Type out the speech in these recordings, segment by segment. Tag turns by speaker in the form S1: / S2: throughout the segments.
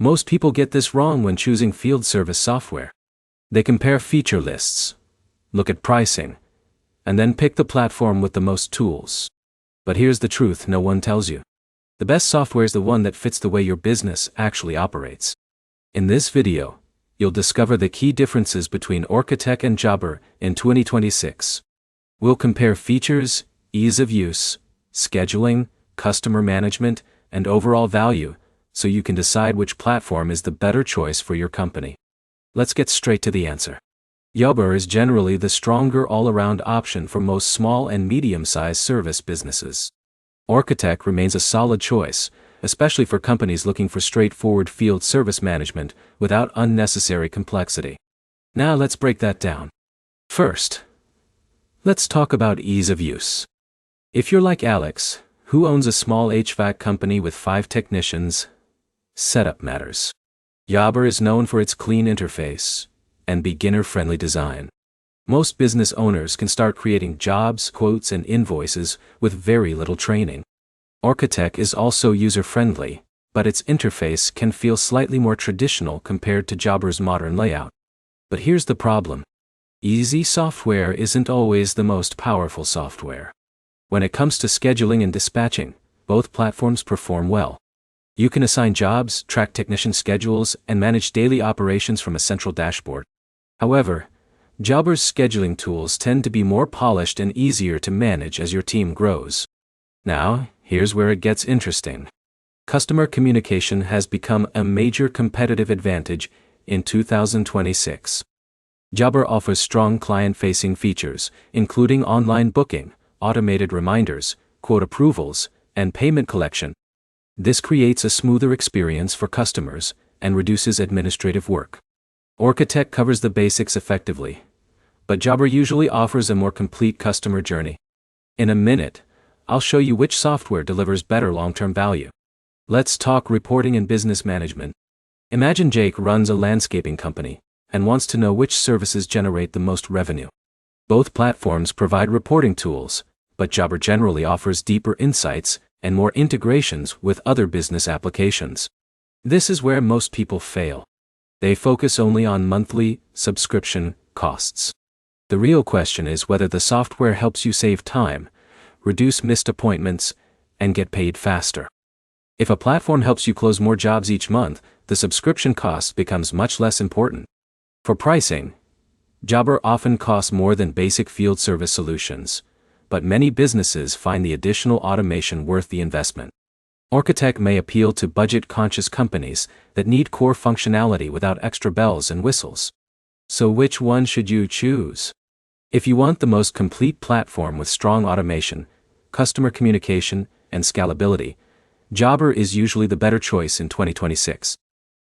S1: Most people get this wrong when choosing field service software. They compare feature lists, look at pricing, and then pick the platform with the most tools. But here's the truth no one tells you. The best software is the one that fits the way your business actually operates. In this video, you'll discover the key differences between OrcaTec and Jobber in 2026. We'll compare features, ease of use, scheduling, customer management, and overall value, so you can decide which platform is the better choice for your company. Let's get straight to the answer. Jobber is generally the stronger all-around option for most small and medium-sized service businesses. OrcaTec remains a solid choice, especially for companies looking for straightforward field service management without unnecessary complexity. Now let's break that down. First, let's talk about ease of use. If you're like Alex, who owns a small HVAC company with 5 technicians, setup matters. Jobber is known for its clean interface and beginner-friendly design. Most business owners can start creating jobs, quotes, and invoices with very little training. OrcaTec is also user-friendly, but its interface can feel slightly more traditional compared to Jobber's modern layout. But here's the problem. Easy software isn't always the most powerful software. When it comes to scheduling and dispatching, both platforms perform well. You can assign jobs, track technician schedules, and manage daily operations from a central dashboard. However, Jobber's scheduling tools tend to be more polished and easier to manage as your team grows. Now, here's where it gets interesting. Customer communication has become a major competitive advantage in 2026. Jobber offers strong client-facing features, including online booking, automated reminders, quote approvals, and payment collection. This creates a smoother experience for customers and reduces administrative work. OrcaTec covers the basics effectively, but Jobber usually offers a more complete customer journey. In a minute, I'll show you which software delivers better long-term value. Let's talk reporting and business management. Imagine Jake runs a landscaping company and wants to know which services generate the most revenue. Both platforms provide reporting tools, but Jobber generally offers deeper insights and more integrations with other business applications. This is where most people fail. They focus only on monthly subscription costs. The real question is whether the software helps you save time, reduce missed appointments, and get paid faster. If a platform helps you close more jobs each month, the subscription cost becomes much less important. For pricing, Jobber often costs more than basic field service solutions, but many businesses find the additional automation worth the investment. OrcaTec may appeal to budget-conscious companies that need core functionality without extra bells and whistles. So which one should you choose? If you want the most complete platform with strong automation, customer communication, and scalability, Jobber is usually the better choice in 2026.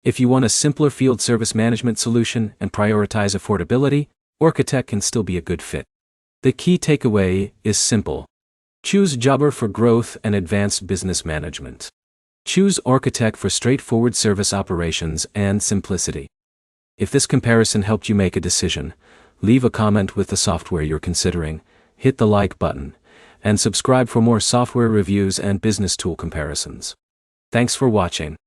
S1: If you want a simpler field service management solution and prioritize affordability, OrcaTec can still be a good fit. The key takeaway is simple. Choose Jobber for growth and advanced business management. Choose OrcaTec for straightforward service operations and simplicity. If this comparison helped you make a decision, leave a comment with the software you're considering, hit the like button, and subscribe for more software reviews and business tool comparisons. Thanks for watching.